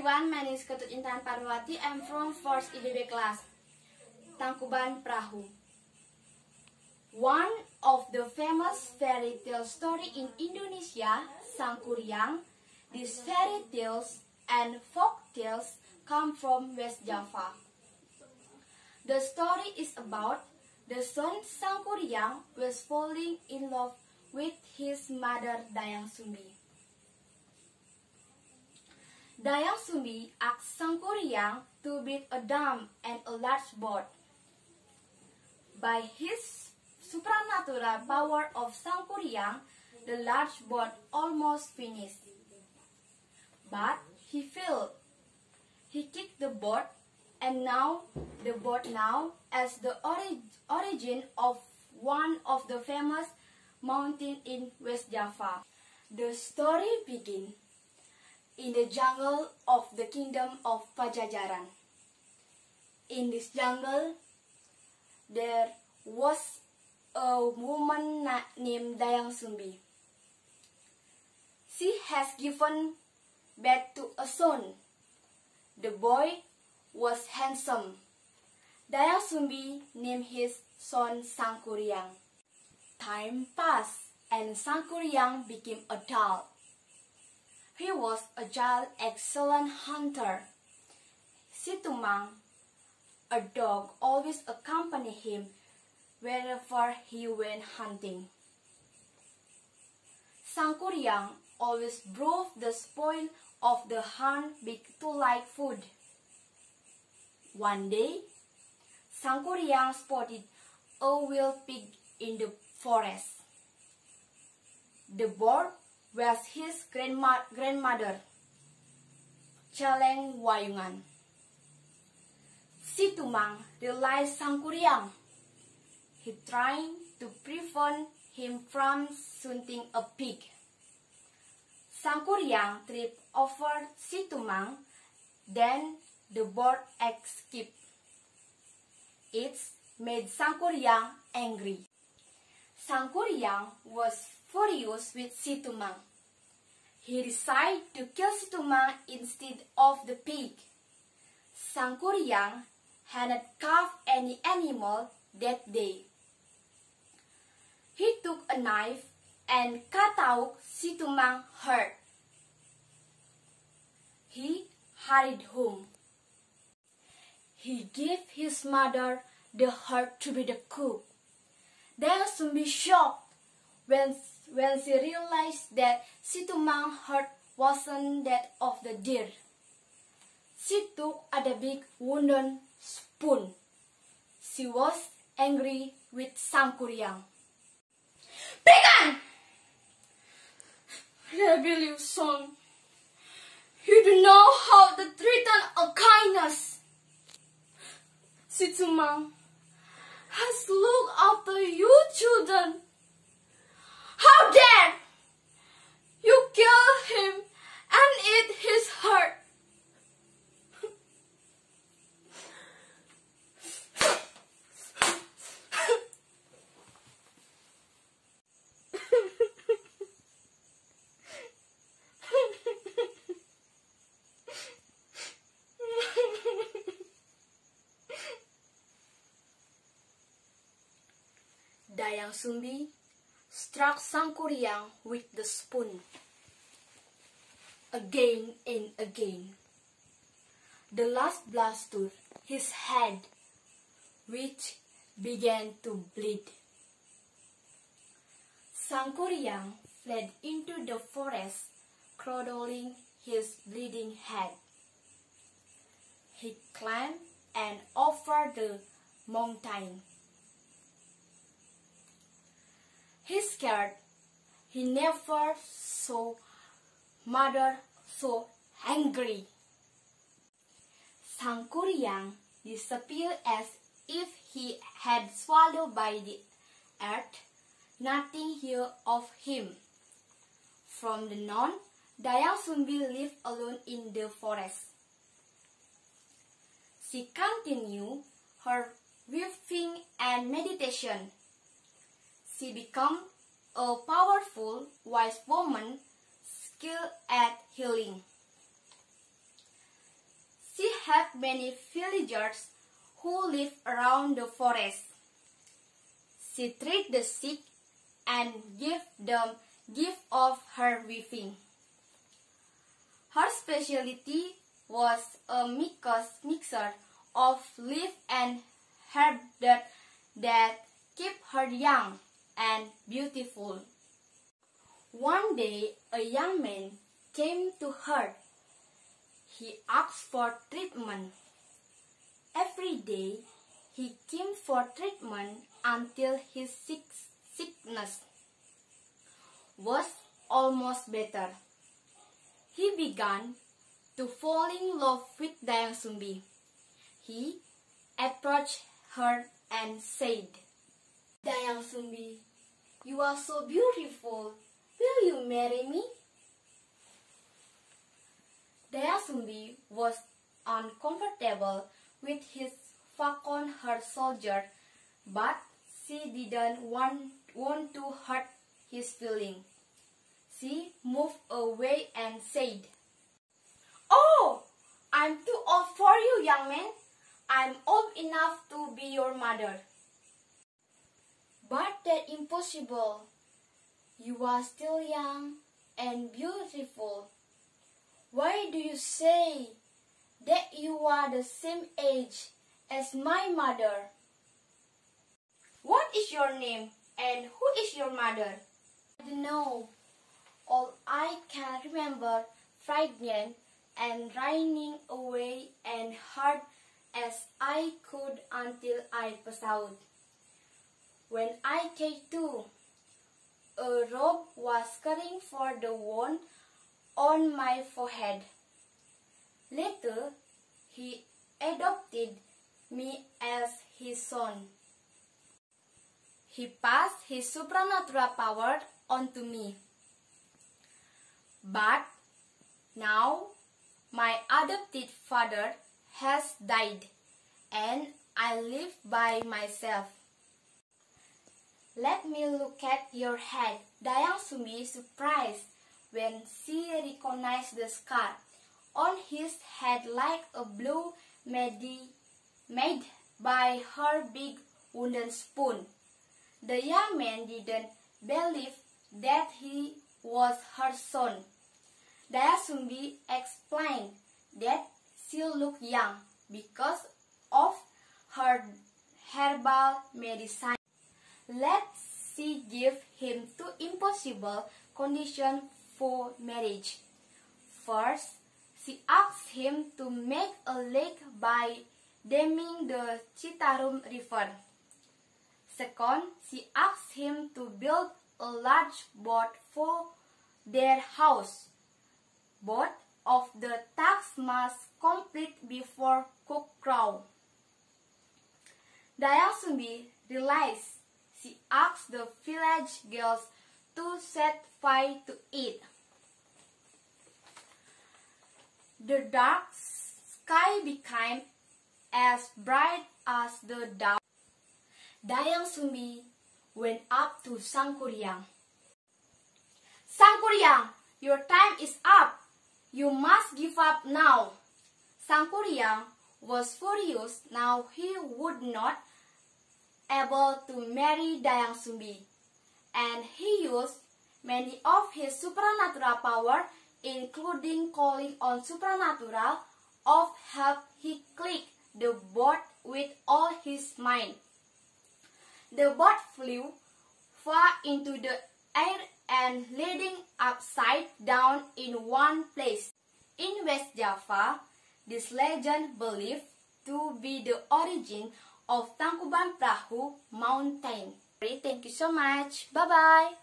everyone, my name is KETUT INTAN WATI. I'm from 4th IBB class, Tangkuban Perahu. One of the famous fairy tale story in Indonesia, Sangkuriang. These fairy tales and folk tales come from West Java. The story is about the son Sangkuriang was falling in love with his mother Dayang Sumbi. Dayang Sumbi asked Sangkuriang to build a dam and a large boat. By his supernatural power of Sangkuriang, the large boat almost finished. But he failed. He kicked the boat, and now the boat as the origin of one of the famous mountains in West Java. The story begins in the jungle of the kingdom of Pajajaran. In this jungle, there was a woman named Dayang Sumbi. She has given birth to a son. The boy was handsome. Dayang Sumbi named his son Sangkuriang. Time passed and Sangkuriang became adult. He was a excellent hunter. Situmang, a dog, always accompanied him wherever he went hunting. Sangkuriang always brought the spoil of the hunt to like food. One day, Sangkuriang spotted a wild pig in the forest. The bird was his grandmother, Celeng Wayungan. Situmang realized Sangkuriang. He tried to prevent him from shooting a pig. Sangkuriang tripped over Situmang, then the bird escaped. It made Sangkuriang angry. Sangkuriang was furious with Situmang. He decided to kill Situmang instead of the pig. Sangkuriang hadn't carved any animal that day. He took a knife and cut out Situmang's heart. He hurried home. He gave his mother the heart to be the cook. Dayang Sumbi shocked when she realized that Situmang's heart wasn't that of the deer. She took a big wooden spoon. She was angry with Sangkuriang. "Pegan! Rebellious son, you do know how to treat a kindness. Situmang has looked after you children. How dare you kill him and eat his heart?" Dayang Sumbi struck Sangkuriang with the spoon again and again. The last blast to his head, which began to bleed. Sangkuriang fled into the forest, cradling his bleeding head. He climbed and over the mountain. He scared. He never saw mother so angry. Sangkuriang disappeared as if he had swallowed by the earth. Nothing heard of him. From then on, Dayang Sumbi lived alone in the forest. She continued her weaving and meditation. She became a powerful, wise woman skilled at healing. many villagers who live around the forest. She treated the sick and gave them gift of her weaving. Her specialty was a mixture of leaf and herb that keep her young and beautiful. One day, a young man came to her. He asked for treatment. Every day, he came for treatment until his sickness was almost better. He began to fall in love with Dayang Sumbi. He approached her and said, "Dayang Sumbi, you are so beautiful. Will you marry me?" Dayang Sumbi was uncomfortable with his falcon-haired soldier, but she didn't want to hurt his feelings. She moved away and said, "Oh, I'm too old for you, young man. I'm old enough to be your mother." "But that's impossible. You are still young and beautiful. Why do you say that you are the same age as my mother?" "What is your name and who is your mother?" "I don't know. All I can remember frightened and running away and hard as I could until I passed out. When I came to, a robe was caring for the wound on my forehead. Later, he adopted me as his son. He passed his supernatural power onto me. But now, my adopted father has died, and I live by myself." "Let me look at your head." Dayang Sumbi surprised when she recognized the scar on his head like a blow made by her big wooden spoon. The young man didn't believe that he was her son. Dayang Sumbi explained that she looked young because of her herbal medicine. She gave him two impossible conditions for marriage. First, she asked him to make a lake by damming the Citarum River. Second, she asked him to build a large boat for their house. Both of the tasks must complete before cockcrow. Dayang Sumbi realized she asked the village girls to set fire to it. The dark sky became as bright as the dawn. Dayang Sumbi went up to Sangkuriang. "Sangkuriang, your time is up. You must give up now." Sangkuriang was furious. Now he would not able to marry Dayang Sumbi, and he used many of his supernatural power, including calling on supernatural of help. He clicked the boat with all his might. The boat flew far into the air and landing upside down in one place. In West Java, this legend believed to be the origin of Tangkuban Perahu mountain. Thank you so much. Bye-bye.